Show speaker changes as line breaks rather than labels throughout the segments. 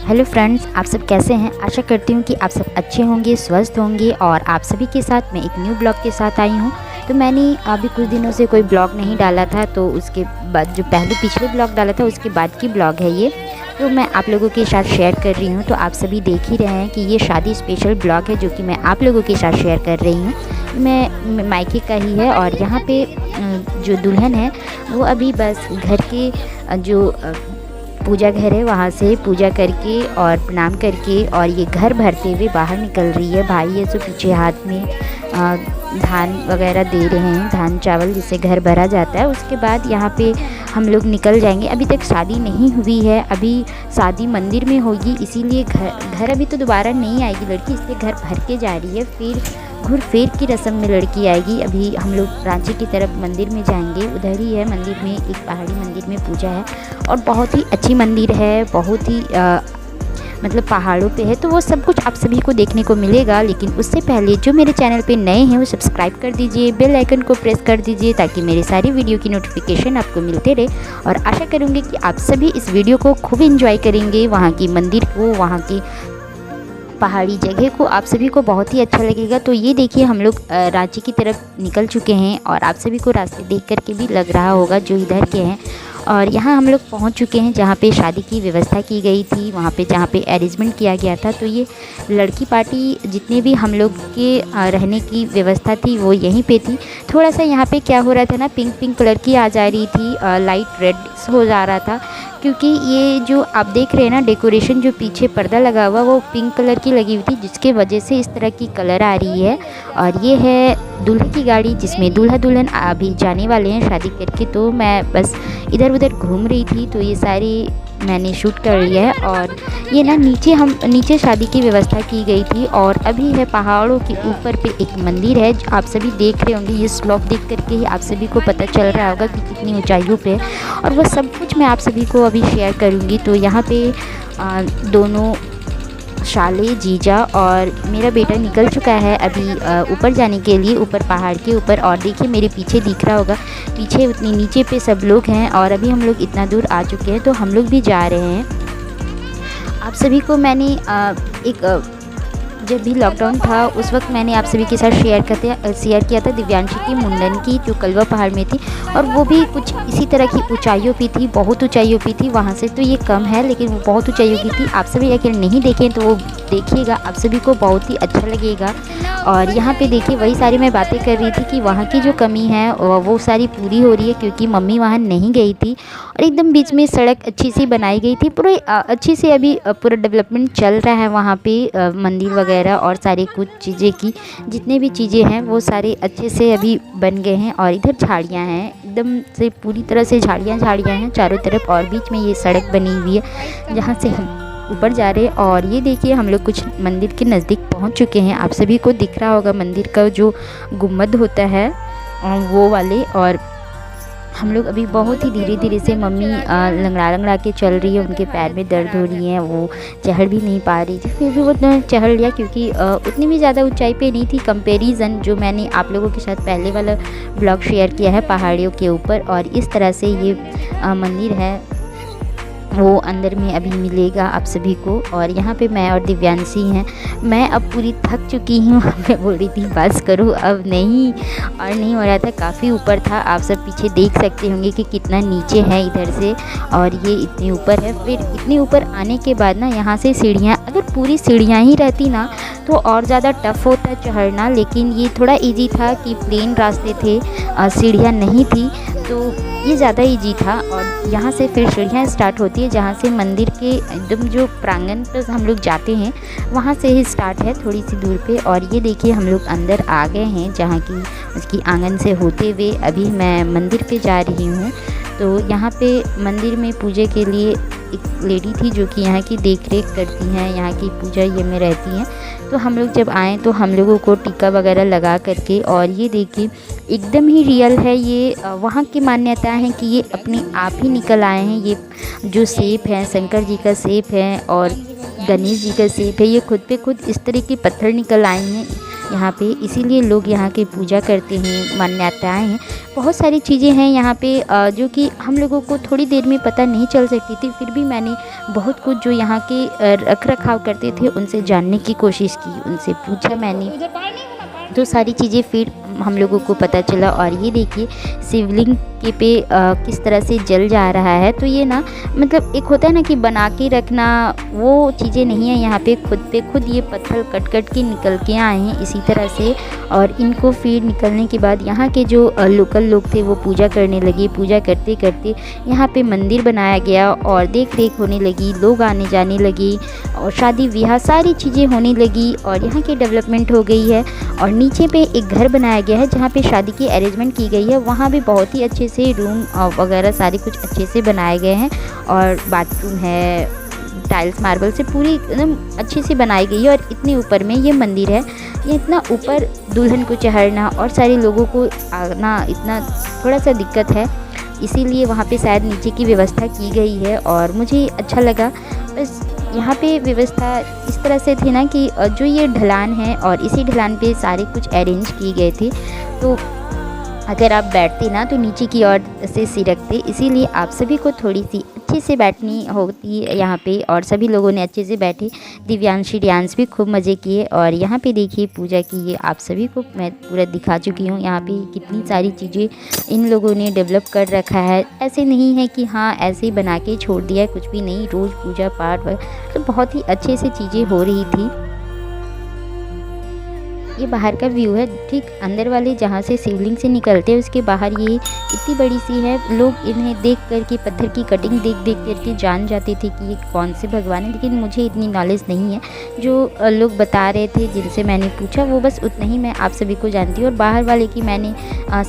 Hello friends, आप सब कैसे हैं। आशा करती हूँ कि आप सब अच्छे होंगे, स्वस्थ होंगे। और आप सभी के साथ मैं एक न्यू ब्लॉग के साथ आई हूँ। तो मैंने अभी कुछ दिनों से कोई ब्लॉग नहीं डाला था, तो उसके बाद जो पिछले ब्लॉग डाला था उसके बाद की ब्लॉग है ये। तो मैं आप लोगों के साथ शेयर कर रही हूँ। तो आप सभी देख ही रहे हैं कि ये शादी स्पेशल ब्लॉग है जो कि मैं आप लोगों के साथ शेयर कर रही हूँ। मैं मायके का ही है और यहाँ पे जो दुल्हन है वो अभी बस घर के जो पूजा घर है वहाँ से पूजा करके और प्रणाम करके और ये घर भरते हुए बाहर निकल रही है। भाई है जो पीछे हाथ में धान वगैरह दे रहे हैं, धान चावल जिससे घर भरा जाता है। उसके बाद यहाँ पे हम लोग निकल जाएंगे। अभी तक शादी नहीं हुई है, अभी शादी मंदिर में होगी, इसीलिए घर अभी तो दोबारा नहीं आएगी लड़की, इसलिए घर भर के जा रही है। फिर घुर फेर की रस्म में लड़की आएगी। अभी हम लोग रांची की तरफ मंदिर में जाएंगे, उधर ही है मंदिर में, एक पहाड़ी मंदिर में पूजा है और बहुत ही अच्छी मंदिर है, बहुत ही मतलब पहाड़ों पे है। तो वो सब कुछ आप सभी को देखने को मिलेगा। लेकिन उससे पहले जो मेरे चैनल पे नए हैं वो सब्सक्राइब कर दीजिए, बेल आइकन को प्रेस कर दीजिए ताकि मेरे सारी वीडियो की नोटिफिकेशन आपको मिलते रहे। और आशा करूँगी कि आप सभी इस वीडियो को खूब इंजॉय करेंगे, वहाँ की मंदिर को, वहाँ की पहाड़ी जगह को आप सभी को बहुत ही अच्छा लगेगा। तो ये देखिए हम लोग रांची की तरफ निकल चुके हैं और आप सभी को रास्ते देख कर के भी लग रहा होगा जो इधर के हैं। और यहाँ हम लोग पहुँच चुके हैं जहाँ पे शादी की व्यवस्था की गई थी, वहाँ पे जहाँ पे अरेंजमेंट किया गया था। तो ये लड़की पार्टी जितने भी हम लोग के रहने की व्यवस्था थी वो यहीं पे थी। थोड़ा सा यहाँ पे क्या हो रहा था ना, पिंक पिंक कलर की आ जा रही थी, लाइट रेड हो जा रहा था, क्योंकि ये जो आप देख रहे हैं ना डेकोरेशन, जो पीछे पर्दा लगा हुआ वो पिंक कलर की लगी हुई थी, जिसके वजह से इस तरह की कलर आ रही है। और ये है दूल्हे की गाड़ी जिसमें दूल्हा दुल्हन अभी जाने वाले हैं शादी करके। तो मैं बस इधर उधर घूम रही थी, तो ये सारी मैंने शूट कर लिया है। और ये ना नीचे शादी की व्यवस्था की गई थी और अभी है पहाड़ों के ऊपर पे एक मंदिर है जो आप सभी देख रहे होंगे। ये स्लोप देख करके ही आप सभी को पता चल रहा होगा कि कितनी ऊंचाइयों पे है, और वो सब कुछ मैं आप सभी को अभी शेयर करूँगी। तो यहाँ पे दोनों शाले, जीजा और मेरा बेटा निकल चुका है अभी ऊपर जाने के लिए, ऊपर पहाड़ के ऊपर। और देखिए मेरे पीछे दिख रहा होगा, पीछे उतनी नीचे पे सब लोग हैं और अभी हम लोग इतना दूर आ चुके हैं, तो हम लोग भी जा रहे हैं। आप सभी को मैंने जब भी लॉकडाउन था उस वक्त मैंने आप सभी के साथ शेयर किया था दिव्यांशी की मुंडन की, जो कलवा पहाड़ में थी, और वो भी कुछ इसी तरह की ऊंचाइयों पे थी, बहुत ऊंचाइयों पे थी। वहाँ से तो ये कम है लेकिन वो बहुत ऊंचाइयों की थी। आप सभी अगर नहीं देखें तो वो देखिएगा, आप सभी को बहुत ही अच्छा लगेगा। और यहाँ पे देखिए वही सारी मैं बातें कर रही थी कि वहाँ की जो कमी है वो सारी पूरी हो रही है, क्योंकि मम्मी वहाँ नहीं गई थी और एकदम बीच में सड़क अच्छी सी बनाई गई थी, पूरे अच्छी से अभी पूरा डेवलपमेंट चल रहा है वहाँ पे, मंदिर वगैरह और सारी कुछ चीज़ें की जितने भी चीज़ें हैं वो सारे अच्छे से अभी बन गए हैं। और इधर झाड़ियाँ हैं, एकदम से पूरी तरह से झाड़ियाँ हैं चारों तरफ, और बीच में ये सड़क बनी हुई है जहाँ से हम ऊपर जा रहे हैं। और ये देखिए हम लोग कुछ मंदिर के नज़दीक पहुँच चुके हैं। आप सभी को दिख रहा होगा मंदिर का जो गुम्बद होता है वो वाले। और हम लोग अभी बहुत ही धीरे धीरे से, मम्मी लंगड़ा के चल रही है, उनके पैर में दर्द हो रही है, वो चढ़ भी नहीं पा रही थी, फिर भी वो चढ़ लिया, क्योंकि उतनी भी ज़्यादा ऊंचाई पे नहीं थी कंपैरिजन जो मैंने आप लोगों के साथ पहले वाला ब्लॉग शेयर किया है पहाड़ियों के ऊपर। और इस तरह से ये मंदिर है, वो अंदर में अभी मिलेगा आप सभी को। और यहाँ पे मैं और दिव्यांशी हैं। मैं अब पूरी थक चुकी हूँ मैं बोल रही थी बस करो अब नहीं, और नहीं हो रहा था, काफ़ी ऊपर था। आप सब पीछे देख सकते होंगे कि कितना नीचे है इधर से, और ये इतने ऊपर है। फिर इतने ऊपर आने के बाद ना यहाँ से सीढ़ियाँ, अगर पूरी सीढ़ियाँ ही रहती ना तो और ज़्यादा टफ होता चढ़ना, लेकिन ये थोड़ा ईजी था कि प्लेन रास्ते थे, सीढ़ियाँ नहीं थी, तो ये ज़्यादा इजी था। और यहाँ से फिर सीढ़ियाँ स्टार्ट होती है, जहाँ से मंदिर के एकदम जो प्रांगण पर हम लोग जाते हैं वहाँ से ही स्टार्ट है थोड़ी सी दूर पे। और ये देखिए हम लोग अंदर आ गए हैं, जहाँ की उसकी आंगन से होते हुए अभी मैं मंदिर पे जा रही हूँ। तो यहाँ पे मंदिर में पूजा के लिए एक लेडी थी जो कि यहाँ की देख रेख करती हैं, यहाँ की पूजा ये में रहती हैं। तो हम लोग जब आए तो हम लोगों को टीका वगैरह लगा करके, और ये देखिए एकदम ही रियल है ये, वहाँ की मान्यता है कि ये अपने आप ही निकल आए हैं। ये जो सेब है शंकर जी का सेब है और गणेश जी का सेब है, ये खुद पे खुद इस तरह के पत्थर निकल आए हैं। यहाँ पे, इसीलिए लोग यहाँ की पूजा करते हैं, मान्यताएं हैं, बहुत सारी चीज़ें हैं यहाँ पे जो कि हम लोगों को थोड़ी देर में पता नहीं चल सकती थी। फिर भी मैंने बहुत कुछ जो यहाँ के रख रखाव करते थे उनसे जानने की कोशिश की, उनसे पूछा मैंने, तो सारी चीज़ें फिर हम लोगों को पता चला। और ये देखिए शिवलिंग के पे किस तरह से जल जा रहा है। तो ये ना मतलब एक होता है ना कि बना के रखना, वो चीज़ें नहीं है यहाँ पे खुद ये पत्थर कट कट के निकल के आए हैं इसी तरह से। और इनको फिर निकलने के बाद यहाँ के जो लोकल लोग थे वो पूजा करने लगे। पूजा करते करते यहाँ पे मंदिर बनाया गया और देख रेख होने लगी, लोग आने जाने लगे और शादी ब्याह सारी चीज़ें होने लगी और यहाँ की डेवलपमेंट हो गई है। और नीचे पे एक घर बनाया गया है जहाँ पे शादी की अरेंजमेंट की गई है। वहाँ भी बहुत ही अच्छे से रूम वगैरह सारे कुछ अच्छे से बनाए गए हैं और बाथरूम है, टाइल्स मार्बल से पूरी एकदम अच्छे से बनाई गई है। और इतने ऊपर में ये मंदिर है, ये इतना ऊपर दुल्हन को चढ़ना और सारे लोगों को आना इतना थोड़ा सा दिक्कत है, इसीलिए वहाँ पे शायद नीचे की व्यवस्था की गई है और मुझे अच्छा लगा। बस यहाँ पे व्यवस्था इस तरह से थी ना कि जो ये ढलान है और इसी ढलान पे सारे कुछ अरेंज किए गए थे, तो अगर आप बैठते ना तो नीचे की ओर से सिरकते, इसीलिए आप सभी को थोड़ी सी अच्छे से बैठनी होती है यहाँ पे। और सभी लोगों ने अच्छे से बैठे, दिव्यांशी डांस भी खूब मज़े किए। और यहाँ पे देखिए पूजा की, ये आप सभी को मैं पूरा दिखा चुकी हूँ। यहाँ पे कितनी सारी चीज़ें इन लोगों ने डेवलप कर रखा है, ऐसे नहीं है कि हाँ ऐसे ही बना के छोड़ दिया है, कुछ भी नहीं। रोज़ पूजा पाठ वगैरह तो बहुत ही अच्छे से चीज़ें हो रही थी। ये बाहर का व्यू है, ठीक अंदर वाले जहाँ से शिवलिंग से निकलते हैं उसके बाहर ये इतनी बड़ी सी है। लोग इन्हें देख करके पत्थर की कटिंग देख देख करके जान जाते थे कि ये कौन से भगवान है, लेकिन मुझे इतनी नॉलेज नहीं है। जो लोग बता रहे थे जिनसे मैंने पूछा वो बस उतना ही मैं आप सभी को जानती हूँ। और बाहर वाले की मैंने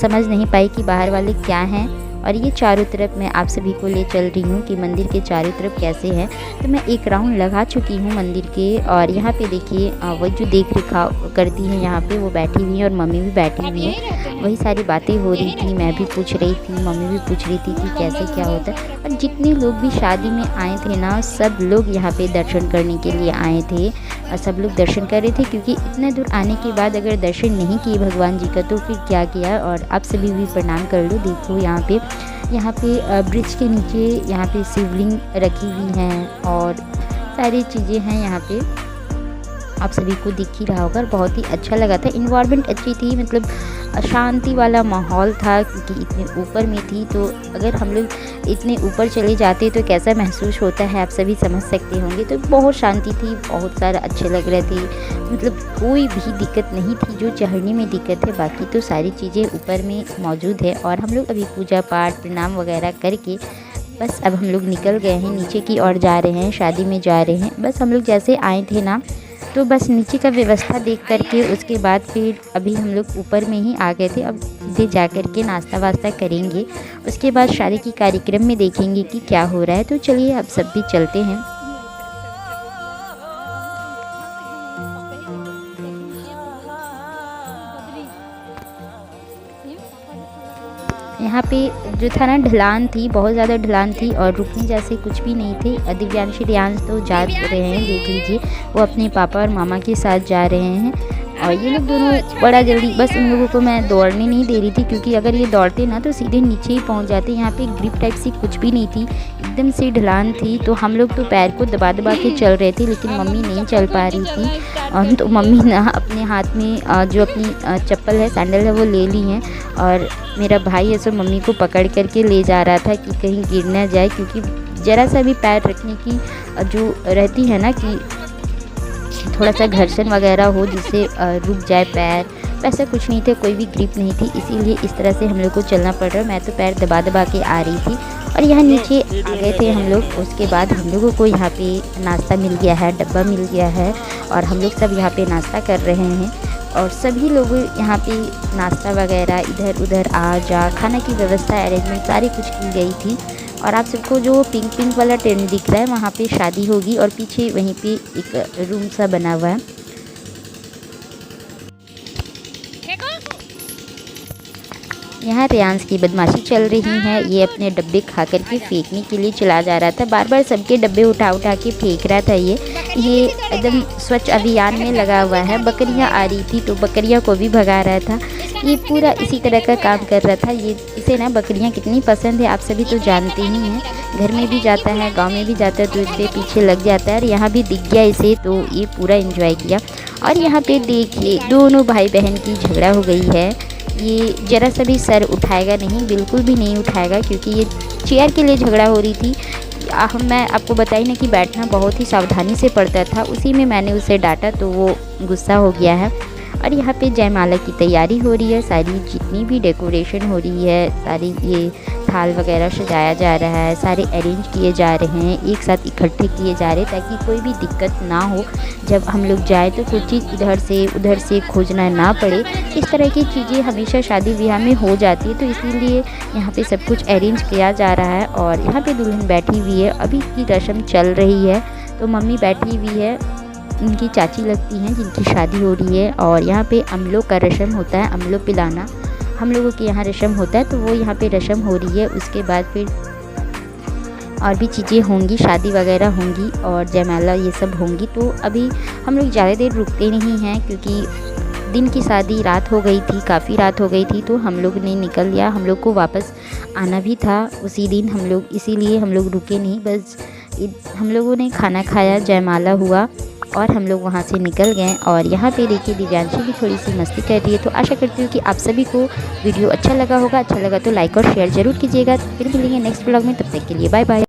समझ नहीं पाई कि बाहर वाले क्या हैं। और ये चारों तरफ मैं आप सभी को ले चल रही हूँ कि मंदिर के चारों तरफ कैसे हैं। तो मैं एक राउंड लगा चुकी हूँ मंदिर के। और यहाँ पे देखिए वो जो देख रेख करती है यहाँ पे वो बैठी हुई है और मम्मी भी बैठी हुई है, वही सारी बातें हो रही थी, मैं भी पूछ रही थी, मम्मी भी पूछ रही थी कि कैसे क्या होता है। और जितने लोग भी शादी में आए थे ना, सब लोग यहाँ पे दर्शन करने के लिए आए थे और सब लोग दर्शन कर रहे थे, क्योंकि इतने दूर आने के बाद अगर दर्शन नहीं किए भगवान जी का तो फिर क्या किया। और आप सभी भी प्रणाम कर लो। देखो यहाँ पे ब्रिज के नीचे यहाँ पे शिवलिंग रखी हुई हैं और सारी चीज़ें हैं यहाँ पे, आप सभी को दिख ही रहा होगा। बहुत ही अच्छा लगा था, इन्वायरमेंट अच्छी थी, मतलब शांति वाला माहौल था, क्योंकि इतने ऊपर में थी। तो अगर हम लोग इतने ऊपर चले जाते तो कैसा महसूस होता है आप सभी समझ सकते होंगे। तो बहुत शांति थी, बहुत सारा अच्छे लग रहे थे, मतलब कोई भी दिक्कत नहीं थी। जो चढ़ने में दिक्कत है, बाकी तो सारी चीज़ें ऊपर में मौजूद है। और हम लोग अभी पूजा पाठ प्रणाम वगैरह करके बस अब हम लोग निकल गए हैं, नीचे की ओर जा रहे हैं, शादी में जा रहे हैं। बस हम लोग जैसे आए थे ना, तो बस नीचे का व्यवस्था देख करके उसके बाद फिर अभी हम लोग ऊपर में ही आ गए थे। अब सीधे जा कर के नाश्ता वास्ता करेंगे, उसके बाद शादी की कार्यक्रम में देखेंगे कि क्या हो रहा है। तो चलिए अब सब भी चलते हैं। यहाँ पे जो था ना ढलान थी, बहुत ज़्यादा ढलान थी और रुकने जैसे कुछ भी नहीं थे। दिव्यांशी रियांश तो जा रहे हैं, देख लीजिए वो अपने पापा और मामा के साथ जा रहे हैं। और ये लोग दोनों बड़ा जल्दी, बस इन लोगों को मैं दौड़ने नहीं दे रही थी, क्योंकि अगर ये दौड़ते ना तो सीधे नीचे ही पहुंच जाते। यहाँ पे ग्रिप टाइप सी कुछ भी नहीं थी, एकदम से ढलान थी। तो हम लोग तो पैर को दबा दबा के चल रहे थे, लेकिन मम्मी नहीं चल पा रही थी। और तो मम्मी ना अपने हाथ में जो अपनी चप्पल है, सैंडल है, वो ले ली हैं। और मेरा भाई ऐसे मम्मी को पकड़ करके ले जा रहा था कि कहीं गिर ना जाए, क्योंकि ज़रा सा भी पैर रखने की जो रहती है ना कि थोड़ा सा घर्षण वगैरह हो जिससे रुक जाए पैर, वैसा कुछ नहीं थे, कोई भी ग्रिप नहीं थी, इसीलिए इस तरह से हम लोग को चलना पड़ रहा है। मैं तो पैर दबा दबा के आ रही थी। और यहाँ नीचे आ गए थे हम लोग। उसके बाद हम लोगों को यहाँ पे नाश्ता मिल गया है, डब्बा मिल गया है और हम लोग सब यहाँ पे नाश्ता कर रहे हैं। और सभी लोग यहाँ पे नाश्ता वगैरह इधर उधर आ जा, खाना की व्यवस्था अरेंजमेंट सारी कुछ की गई थी। और आप सबको जो पिंक वाला टेंट दिख रहा है, वहाँ पे शादी होगी और पीछे वहीं पे एक रूम सा बना हुआ है। यहाँ रेयांश की बदमाशी चल रही है। ये अपने डब्बे खा कर के फेंकने के लिए चला जा रहा था, बार बार सबके डब्बे उठा उठा के फेंक रहा था। ये एकदम स्वच्छ अभियान में लगा हुआ है। बकरियाँ आ रही थी तो बकरियाँ को भी भगा रहा था। ये पूरा इसी तरह का काम कर रहा था। इसे ना बकरियाँ कितनी पसंद है आप सभी तो जानते ही हैं। घर में भी जाता है, गांव में भी जाता है तो इसके पीछे लग जाता है। और यहाँ भी दिख गया इसे तो ये पूरा एंजॉय किया। और यहाँ पे देखिए दोनों भाई बहन की झगड़ा हो गई है। ये ज़रा सा भी सर उठाएगा नहीं, बिल्कुल भी नहीं उठाएगा, क्योंकि ये चेयर के लिए झगड़ा हो रही थी। मैं आपको बताई ना कि बैठना बहुत ही सावधानी से पड़ता था, उसी में मैंने उसे डांटा तो वो गुस्सा हो गया है। और यहाँ पे जयमाला की तैयारी हो रही है। सारी जितनी भी डेकोरेशन हो रही है, सारी ये थाल वगैरह सजाया जा रहा है, सारे अरेंज किए जा रहे हैं, एक साथ इकट्ठे किए जा रहे हैं ताकि कोई भी दिक्कत ना हो। जब हम लोग जाए तो कुछ चीज़ इधर से उधर से खोजना ना पड़े। इस तरह की चीज़ें हमेशा शादी ब्याह में हो जाती है, तो इसीलिए यहाँ पे सब कुछ अरेंज किया जा रहा है। और यहाँ पे दुल्हन बैठी हुई है, अभी की रस्म चल रही है। तो मम्मी बैठी हुई है, उनकी चाची लगती हैं जिनकी शादी हो रही है। और यहाँ पे अमलों का रस्म होता है, अमलों पिलाना हम लोगों के यहाँ रस्म होता है, तो वो यहाँ पे रस्म हो रही है। उसके बाद फिर और भी चीज़ें होंगी, शादी वगैरह होंगी और जयमाला ये सब होंगी। तो अभी हम लोग ज़्यादा देर रुकते नहीं हैं, क्योंकि दिन की शादी रात हो गई थी, काफ़ी रात हो गई थी, तो हम लोग ने निकल लिया। हम लोग को वापस आना भी था उसी दिन, हम लोग इसीलिए हम लोग रुके नहीं। बस हम लोगों ने खाना खाया, जयमाला हुआ और हम लोग वहाँ से निकल गए। और यहाँ पे देखिए दिव्यांशी भी थोड़ी सी मस्ती कर रही है। तो आशा करती हूँ कि आप सभी को वीडियो अच्छा लगा होगा। अच्छा लगा तो लाइक और शेयर ज़रूर कीजिएगा। फिर मिलेंगे नेक्स्ट ब्लॉग में, तब तक के लिए बाय बाय।